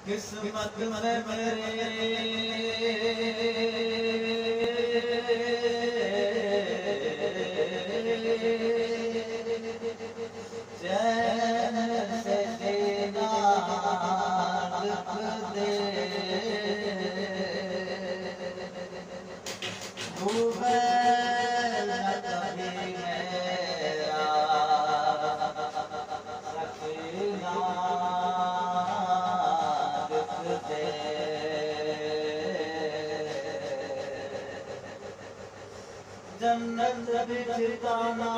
किस्मत में मेरे चैन से जीना लिख दे, डूबे न कभी मेरा सकीना लिख दे। जन्नत भी ठिकाना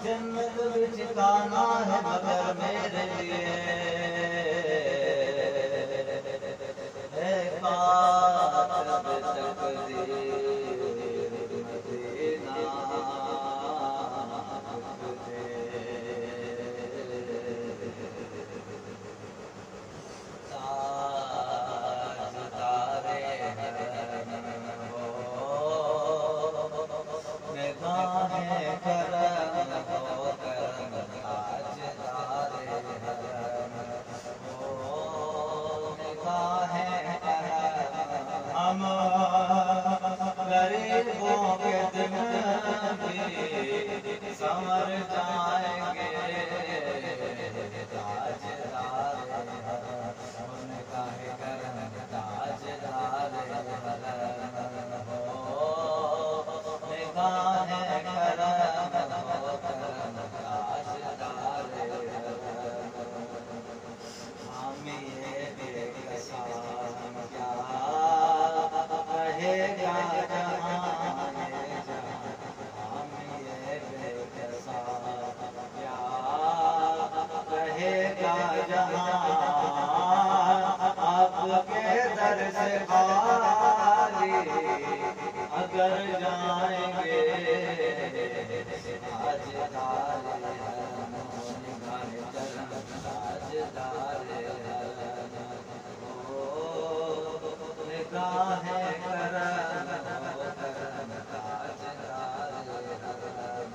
जन्नत भी ठिकाना है मगर मेरे लिए है कातिब तकदीर मदीना लिख दे। ताजदारे हरम हो, निगाहें करम हो करम, ताजदारे हरम हो, निगाहें करम। हम गरीबों के दिन भी संवर जाएंगे, ताजदारे हरम निगाहें करम, ताजदारे हरम हो, निगाहें करम हो करम, ताजदारे हरम। हम ये बेकसां क्या कहेगा जहां ये जहां, हम ये बेकसां क्या कहेगा जहां, आपके दर से खाली अगर जाएंगे, ताजदारे हरम निगाहें करम, ताजदारे हरम हो, निगाहें करम हो करम, ताजदारे हरम।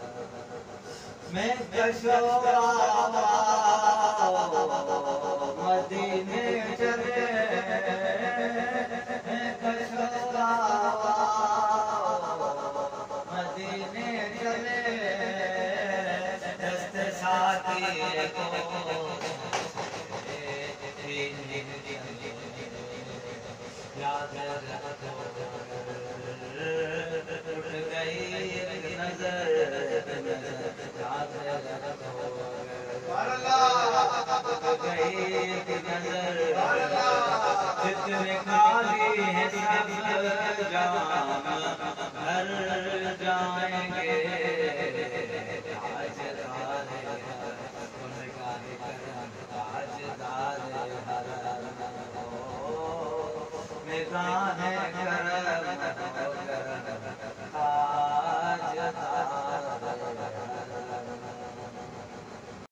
मैं कशोरा मदीने चले, कशोरा मदीने चले, दस्त साथी को याद रखो, उठ गई एक नजर याद रखो, उठ गई एक नजर, जितने खाली है सब जाम भर जाएंगे, ताजदारे हरम निगाहें करम, ताजदारे हरम हो, निगाहें